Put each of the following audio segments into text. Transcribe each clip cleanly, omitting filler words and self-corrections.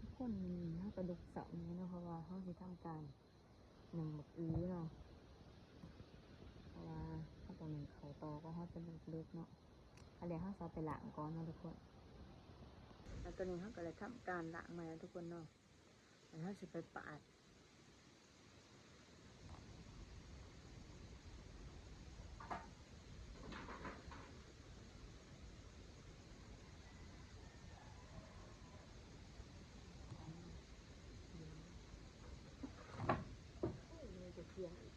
ทุกคนเฮากระดุกเสานี้เนาะเพราะว่าเฮาสิทำการหนึ่งบักอื้อเนาะเพราะว่าเฮาต้องหนึ่งเข้าตอก็เฮาจะเลิกเนาะอันนี้เฮาสิไปล้างก่อนเนาะทุกคนแล้วตอนนี้เฮาก็เลยทำการล้างมาแล้วทุกคนเนาะแล้วเฮาสิไปปาดจะเพียงอีก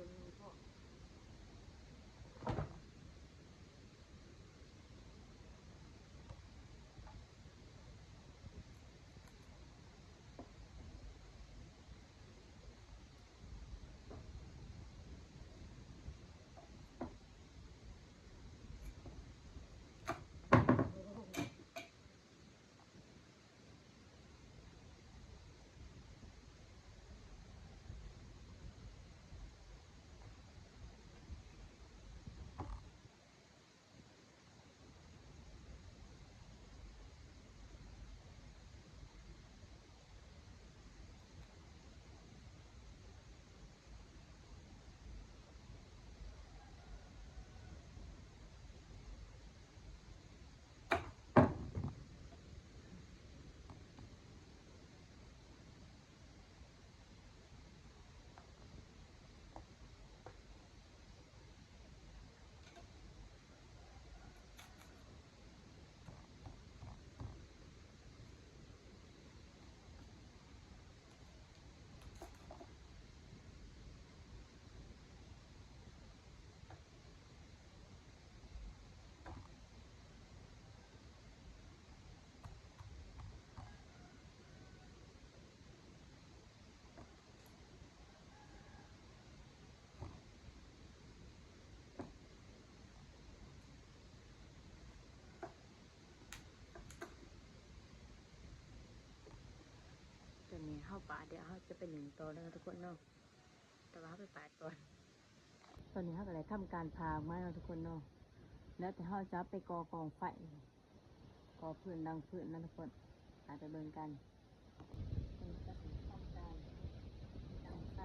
ตัวนี้พอตอนนี้เฮาปาดเดี๋ยวเฮาจะไปหนึ่งต่อแล้วทุกคนเนาะแต่ว่าเฮาไปปาดก่อนตอนนี้เฮาก็เลยทำการพามาแล้วทุกคนเนาะแล้วแต่เฮาจะไปกองไฟก่อพื้นดังพื้นนะทุกคนอาจจะเบิ่งกันตอนนี้ก็สิทำการดังไฟ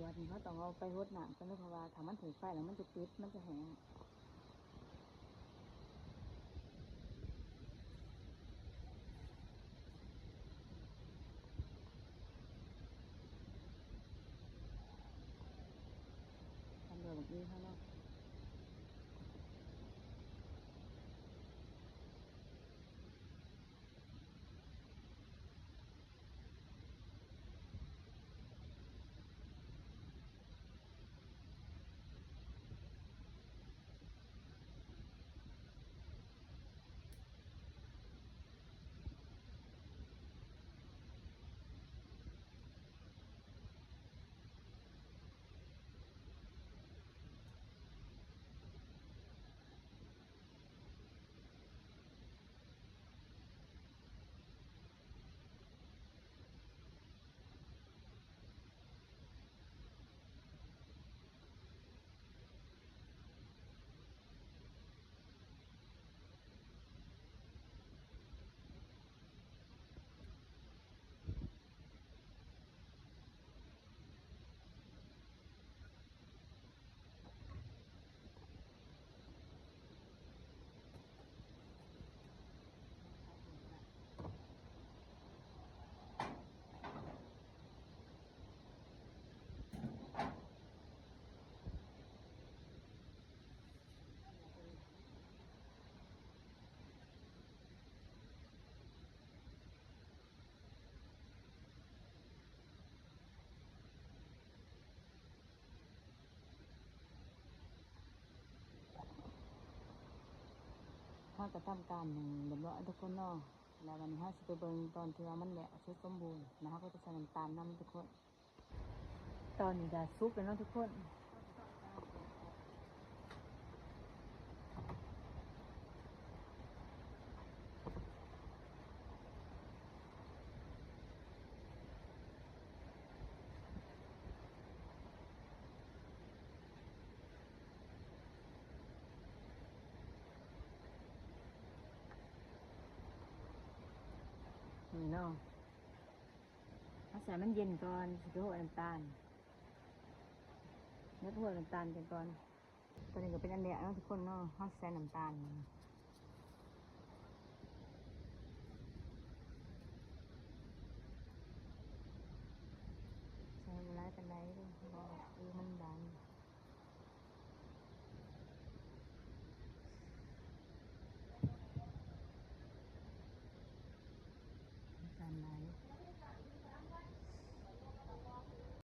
วดนี่เขาต้องเอาไปรดน้ำกันเพราะว่าถ้ามันถึงไฟแล้วมันจะติดมันจะแห้งทำแบบนี้ค่ะเนาะเขาจะทำการหนึ่งเรียบร้อยทุกคนเนาะแล้ววันนี้เขาจะไปเบิ่งตอนที่ว่ามันแหละเสร็จสมบูรณ์นะคะก็จะใส่น้ำตาลน้ำทุกคนตอนนี้จะซุปแล้วเนาะทุกคนนี่เนาะเอาใส่มันเย็นก่อนสิโรยน้ำตาลแล้วโรยน้ำตาลกันก่อนตอนนี้ก็เป็นอันเดียวเนาะทุกคนเนาะเขาใส่น้ำตาล